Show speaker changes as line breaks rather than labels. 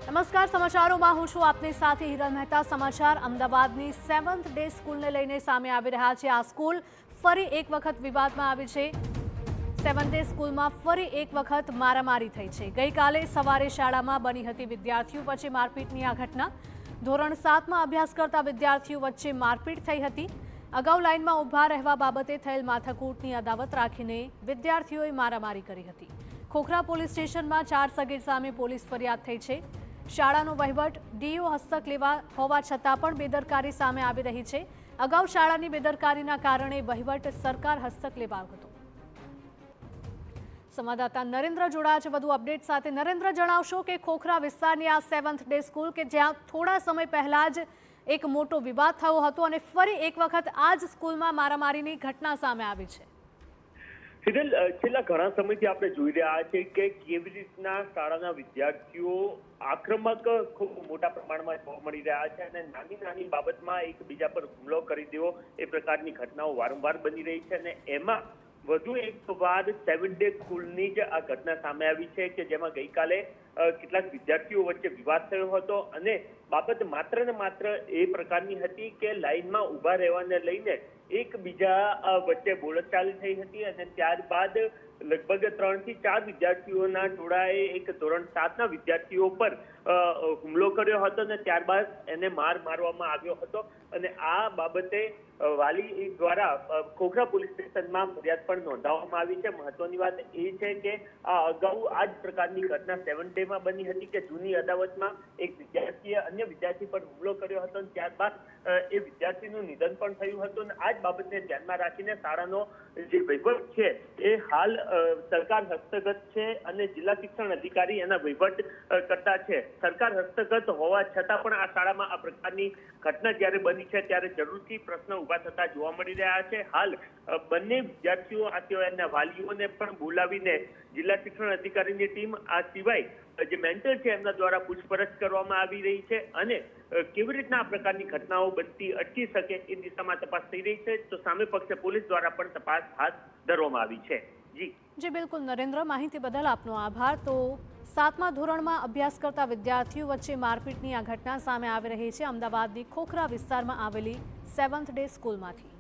નમસ્કાર, સમાચારોમાં હું છું આપની સાથે હિરલ મહેતા। સમાચાર અમદાવાદની 7th ડે સ્કૂલને લઈને સામે આવી રહ્યા છે। આ સ્કૂલ ફરી એક વખત વિવાદમાં આવી છે। 7th ડે સ્કૂલમાં ફરી એક વખત મારામારી થઈ છે। ગઈકાલે સવારે શાળામાં બની હતી વિદ્યાર્થીઓ વચ્ચે મારપીટની આ ઘટના। ધોરણ 7માં અભ્યાસ કરતા વિદ્યાર્થીઓ વચ્ચે મારપીટ થઈ હતી। અગાઉ લાઇનમાં ઊભા રહેવા બાબતે થયેલ માથાકૂટની અદાવત રાખીને વિદ્યાર્થીઓએ મારામારી કરી હતી। ખોખરા પોલીસ સ્ટેશનમાં 4 સગીર સામે પોલીસ ફરિયાદ થઈ છે। શાળાનો વહીવટ ડીઓ હસ્તક લેવા હોવા છતાં પણ બેદરકારી સામે આવી રહી છે। અગાઉ શાળાની બેદરકારીના કારણે વહીવટ સરકાર હસ્તક લેવાયો હતો। સંવાદદાતા નરેન્દ્ર જોડાયા છે વધુ અપડેટ સાથે। નરેન્દ્ર, જણાવશો કે ખોખરા વિસ્તારની આ 7th ડે સ્કૂલ કે જ્યાં થોડા સમય પહેલા જ એક મોટો વિવાદ થયો હતો અને ફરી એક વખત આ જ સ્કૂલમાં મારામારીની ઘટના સામે આવી છે।
હિરલ, છેલ્લા ઘણા સમયથી આપણે જોઈ રહ્યા છીએ કે કેવી રીતના શાળાના વિદ્યાર્થીઓ આક્રમક ખૂબ મોટા પ્રમાણમાં જોવા મળી રહ્યા છે અને નાની નાની બાબતમાં એકબીજા પર હુમલો કરી દેવો એ પ્રકારની ઘટનાઓ વારંવાર બની રહી છે। અને એમાં વધુ એક વાર 7th ડે સ્કૂલની જ આ ઘટના સામે આવી છે કે જેમાં ગઈકાલે કેટલાક વિદ્યાર્થીઓ વચ્ચે વિવાદ થયો હતો અને બાબત માત્ર ને માત્ર એ પ્રકારની હતી કે લાઇનમાં ઊભા રહેવાને લઈને એકબીજા વચ્ચે બોલચાલ થઈ હતી અને ત્યારબાદ લગભગ 3 થી 4 વિદ્યાર્થીઓના ટોળાએ એક ધોરણ 7ના વિદ્યાર્થીઓ પર હુમલો કર્યો હતો અને ત્યારબાદ એને મારવામાં આવ્યો હતો અને આ બાબતે વાલી દ્વારા ખોખરા પોલીસ સ્ટેશનમાં ફરિયાદ પણ નોંધાવવામાં આવી છે। મહત્વની વાત એ છે કે આ અગાઉ આ જ પ્રકારની ઘટના 7th ડેમાં બની હતી કે જૂની અદાવતમાં એક વિદ્યાર્થીએ અન્ય વિદ્યાર્થી પર હુમલો કર્યો હતો અને ત્યારબાદ એ વિદ્યાર્થીનું નિધન પણ થયું હતું અને આ જ બાબતને ધ્યાનમાં રાખીને શાળાનો જે વહીવટ છે એ હાલ સરકાર હસ્તગત છે અને જિલ્લા શિક્ષણ અધિકારી એના વહીવટ કરતા છે। સરકાર હસ્તગત હોવા છતાં પણ આ શાળામાં આ પ્રકારની ઘટના જ્યારે બની છે ત્યારે જરૂરથી પ્રશ્ન ઊભા થતા જોવા મળી રહ્યા છે। હાલ બંને વિદ્યાર્થીઓ આ સિવાય એના વાલીઓને પણ બોલાવીને જિલ્લા શિક્ષણ અધિકારીની ટીમ આ સિવાય જે મેન્ટર છે એમના દ્વારા પૂછપરછ કરવામાં આવી રહી છે અને કેવી રીતના આ પ્રકારની ઘટનાઓ બનતી અટકી શકે એ દિશામાં તપાસ થઈ રહી છે। તો સામે પક્ષે પોલીસ દ્વારા પણ તપાસ હાથ ધરવામાં આવી છે।
જી બિલકુલ નરેન્દ્ર, માહિતી બદલ આપનો આભાર। તો 7મા ધોરણમાં અભ્યાસ કરતા વિદ્યાર્થીઓ વચ્ચે મારપીટની આ ઘટના સામે આવી રહી છે અમદાવાદની ખોખરા વિસ્તારમાં આવેલી 7th ડે સ્કૂલમાંથી।